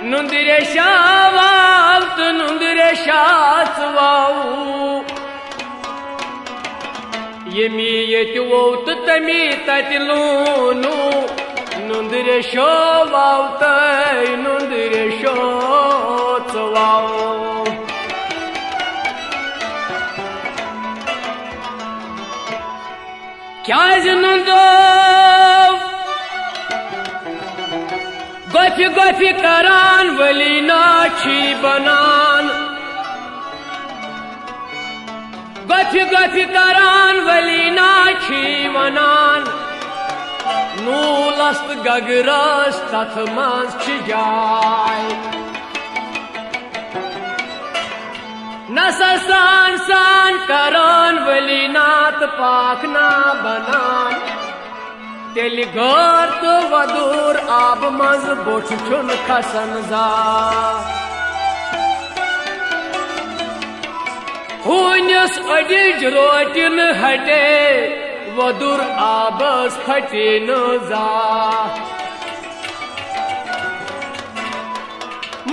नुंदरे शावाव तो नुंदरे शाच वाऊ यमी यति वो तो तमी ततिलूनु नुंदरे शावाव तय नुंदरे शाच वाऊ क्या नुंदो गफि गफि करान वली नाची बनान गफि गफि करान वली नाची वनान नूलस्त गगरस तथ मंज जाय नसा सान सान करान वली नात पाक ना बनान तेल घर तो वदूर आब मज बोछ छुन खसन जा हुनस अडिज रोटिन हटे वदूर आबस फटे न जा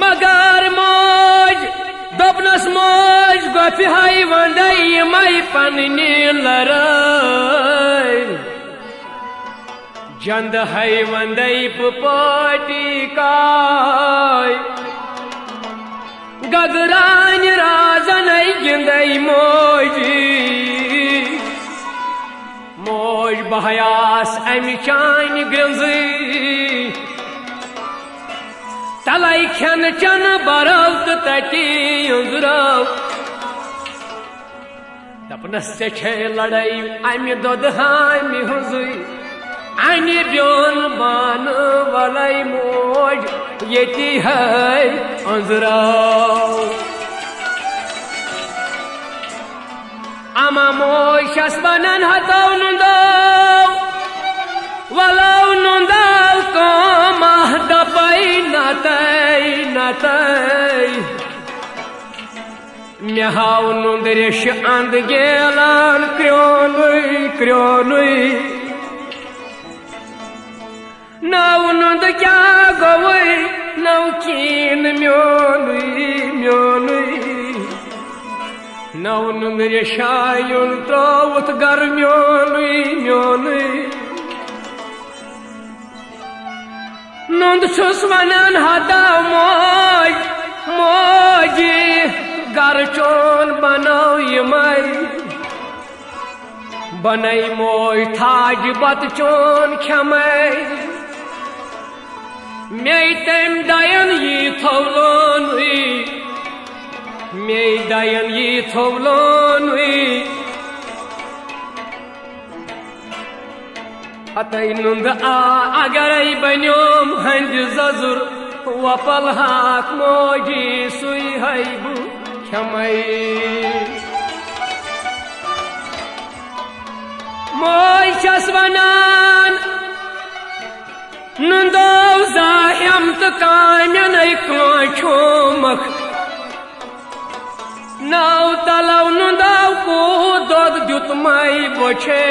मगर मौज दपनस मौज गफि हाई वंदई मई पन्नी लड़ाई जंद है वंदई पुपाटी काय गगरान राजन गिंदई मोजी मोज बहयास अमि चान ग्रंजी तलाई खन चन बरव तो तटी उजरव दपनस छे लड़ाई अमि दोद हामी हुजुई अनि ब्योन बान वलाई मोज येती है अंजराव अमा मोज शस्बनन हताव नुंदाव वलाव नुंदाव को माह दपाई नतई नतई म्याहाव नुंदरेश अंद गेलान क्रोनुई क्रोनुई नौ नुंद क्या गवई नौ कीन म्योनुई म्योनुई नौ नुंद शायुन त्रोवत गर म्योनुई म्योनुई नुंद छुस वनन हदा मोज मोजी गर चोन बनाओ यमई बनई मोज थाज बत चोन खमई मैं तम दायन ये थौलोन हुई मैं दायन ये थौलोन हुई अतई नुंद आ अगर बन्योम हंज जजुर वपल हाक मोजी सुई हैबू क्षमई मोज छस वनान नुंदो जाहिम तो कामन छोमक नौ तलव नुंदाव को दोद दुत माई बोछे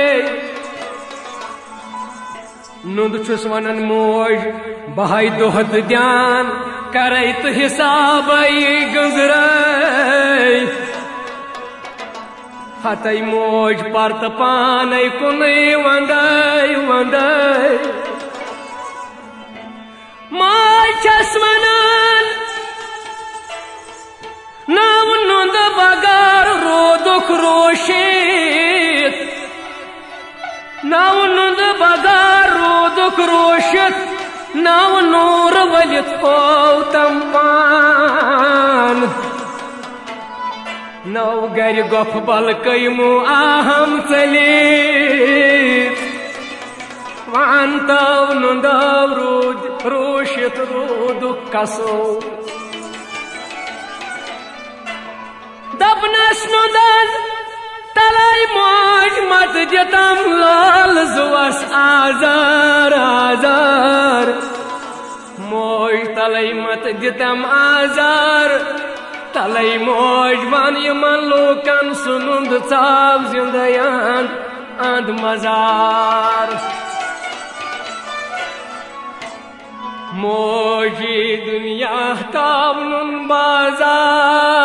नुंद छुस वनन मोज बहाई दोहत ध्यान करे तो हिसाब गुजरे हतई मोज परत पान कुन वंदई वंदई मोज वनान नव नुंद बगार रोदुक रोशित नव नुंद बगार रोदुक रोशित नव नूर वलित हो तम पान नव गर गोफ बल कयमु आहम चली वन तव नुंदव रूषित रूदु कसो दपनस नुंदन तलाई मौज मत जतम लाल जुवस आजार आजार मौज तलाई मत जतम आजार तलाई मौज वन यमन लोकन सुनुंद चाव जिंदयान अंध मजार मौजी दुनिया तावनुन बाजार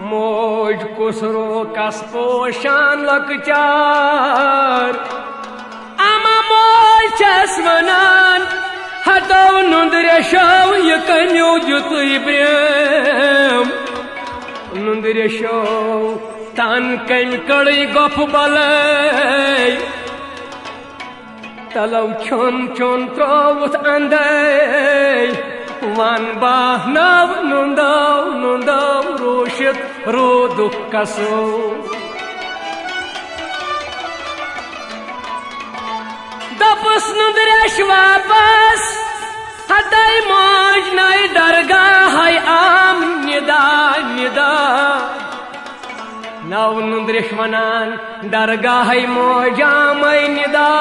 मौज कुसरो कस पोशान लकचार अमा मौज छस वनान हतो नुंदरे शव ये कन्यो जुतुय प्रेम नुंदरे शव तन कम कड़ी गप बलय तलव छन छन त्रोवुत अंदय वन बाह नव नुंदव नुंदव रूषित रूदु कसो दपस नुंदरेश वापस हतय मौज नई दरगाह है आम निदा निदा नव नुंदरेश वनान दरगाह है मौजाम निदा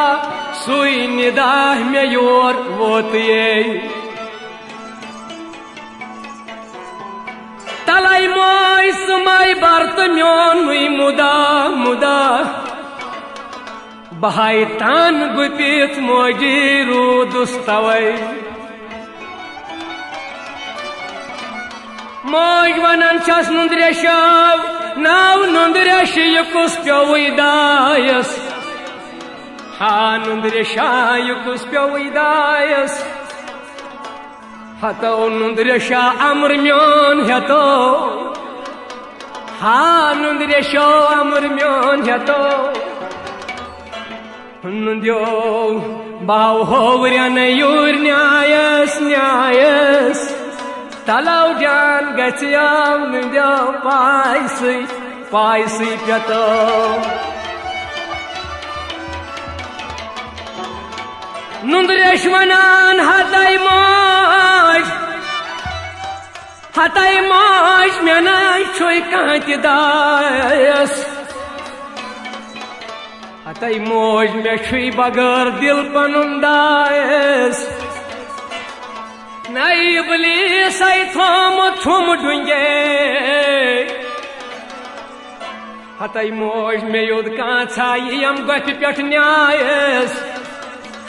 सुई निदा में योर वोत ये तलाई मोय सुमाय बर्त म्योन मुई मुदा मुदा बहाय तान गुपित मोजी रूदुस तवै मौज वनन छस नुंदरेशव नाव नुंदरेश युकुस प्योवै दायस हा नुंदरेशा युकुस प्योवै दायस हतो नुंदरेशा अमर म्योन हेतो हा नुंदरेशो अमर म्योन हेतो नुंद्यो बाव होवरन यूर न्यायस न्यायस तलाव जान गचयाव नुंद्यो पायसी पायसी प्यतो नुंदरेश वनान हतय मौज मेना छुई कांत दायस हतय मौज में छुई बगर दिल पनुन दायस नई इब्लीस आई थोम थुम डुंगे हतय मौज में युद कांचा यम गट पेट न्यायस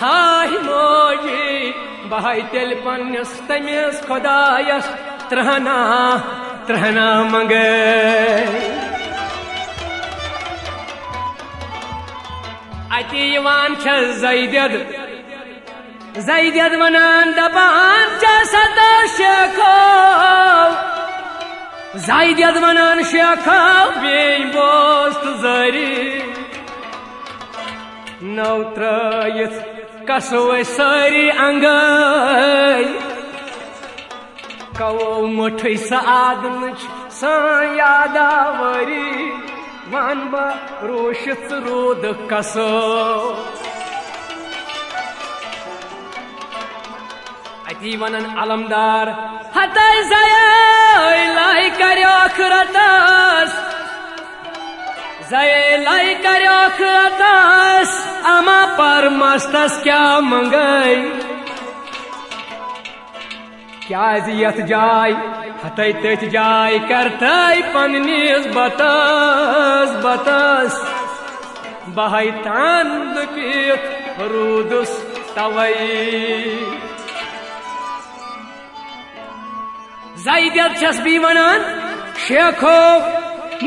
हाय मौजी बहाय तेल पन्नस तमिस खुदायस त्रहना त्रहना मंगे अति यवान छ ज़ैदियत वनान दपान छ सदा शेखो ज़ैदियत वनान शेखो बे बोस्त जरी नौ त्रयित कसो सारी अंगय कवो मुठै सादन यादावरी वन रोशित रूद कसो अति वनन अलमदार हतय जय लाई कर्यो खरतस जय लाई कर्यो खरतस अमा पर मस्तस क्या मंगई क्या यथ जाय हतय तथ जाय करतय पन्निस बतस बतस बहाय तान दुपित रूदुस तवै ज़ैदियत छस बी वनान शेखो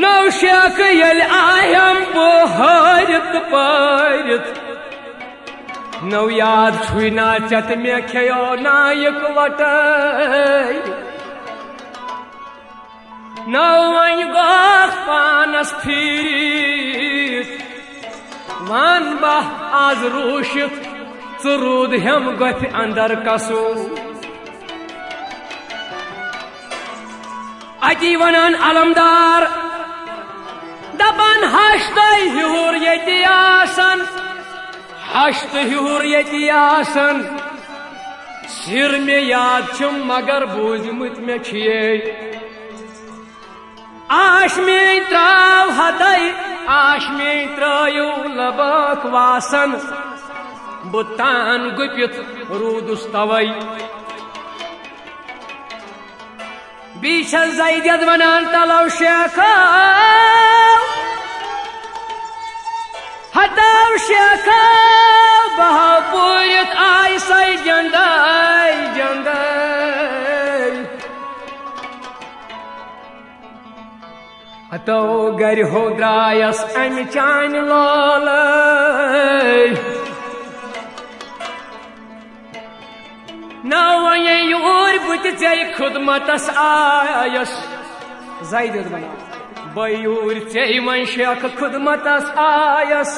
नौ शेख यल आयम बोहरत पारत नौ याद छुई नाचत में खयो नायक वटय नौ वन गोख पानस फिरित वन बह आज रूशित च रूद हम गफ अंदर कसू अति वनान अलमदार दपान हश्त हिहूर यति आसन हश्त हिहूर यति आसन सिर में याद छुम मगर बूझमुत में छिए आश में त्राव हदय आश में त्रायु लबक वासन बुतान गुपित रूदुस तवई बीच ज़ैदियत वनान तलव शेखा हताव शेखा बहाव पूरित आय सै जंदाय जंदाय हतो गर हो द्रायस अमि चान लालय नव यूर बुत चे खुदमतस आयस ज़ैदियत वनान बयूर चे मन शेख खुदमतस आयस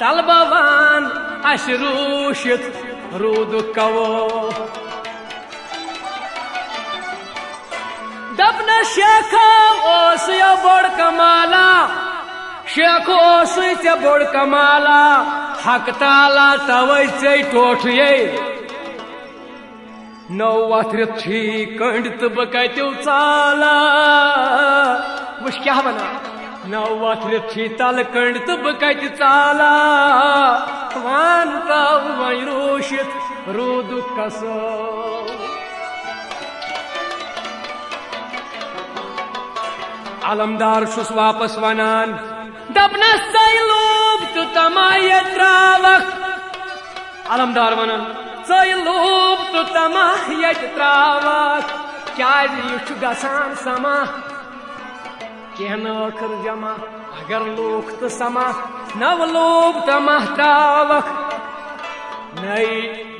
तलबवान अशरूशित रूद कवो दपन शेख ओस यो बोड़ कमाला शेख ओस चे बोड़ कमाला हक ताला तवै चे टोठ ये नौ वथ्र थी कंड तब कत्यो चाला वश क्या बना नौ वथ्र थी तल कंड तब कत चाला वान तव वही रोशित रूद कसो अलमदार शुस वापस वनान दपनस सैलूब तो तमाय त्रावक अलमदार वनान सैलूब तो तमाय त्रावक क्या यह गसान समा कहन आखिर जमा अगर लोग तो समा नव लोग तमाह त्रावक नई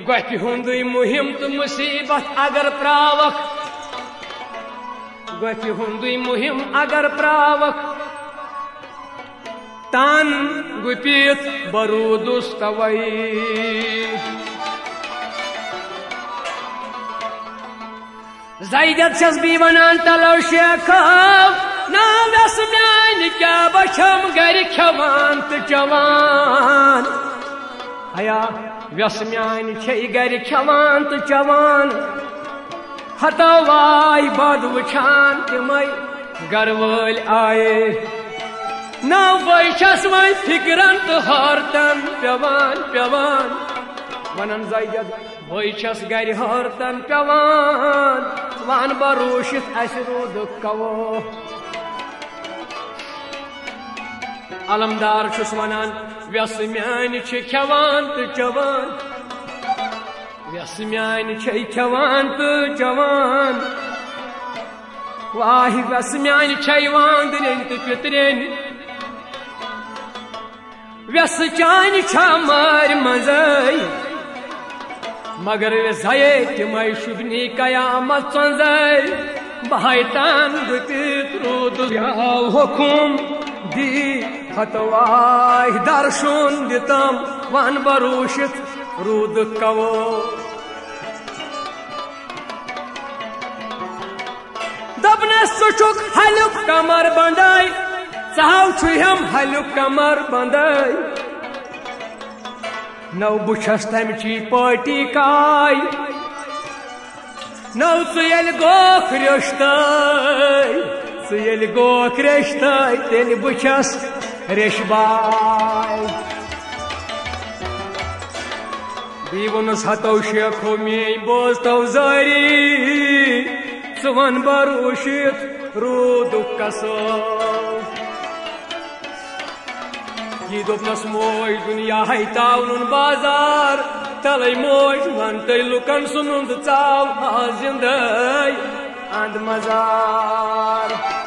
गति हुंदुई मुहिम तो मुसीबत अगर प्रावक गति हुंदुई मुहिम अगर प्रावक तान गुपित बरूदुस तवई ज़ैदियत छस बी वनान तलव शेख ना व्यस म्यान क्या बछम गर खवान तो चवान हया व्यस म्यान छे गर खवान तो चवान हतो वाय बद वछान तिमय गर वल आए ना बैठस वह फिक्रन तो हरतन पेवान पेवान वनन ज़ैदियत बैठस गर हरतन पेवान वान बरूशित अस रूद कवो अलमदार छुस वनान व्यस म्यान छ खवान तो चवान व्यस म्यान छ खवान तो चवान वाह व्यस म्यान छ वांदरेन तो पितरेन व्यस चान छ मार मजय मगर व्यसये तिमय शुभनी कयामत चंजय बहायतान गुपित रूद हुकुम दी हतवाह दर्शन दितम वन बरूशित रूद कवो दपन सुचुक हलुक कमर बंदाई चाव छुम हलुक कमर बंदाई नौ बुछस तमची पार्टी काय नौ सुयल गोख रिश्ताय सुयल गोख रिश्ताय तेल बुछस रेशबाय दीवनस हतो शेखो में बोजतो जारी सुवन बरूशित रूद कसो ये दोपनस मोज दुनिया है ताउन बाजार तलय मोज वन तय लुकन सुनुंद चाव जिंदय अंद मजार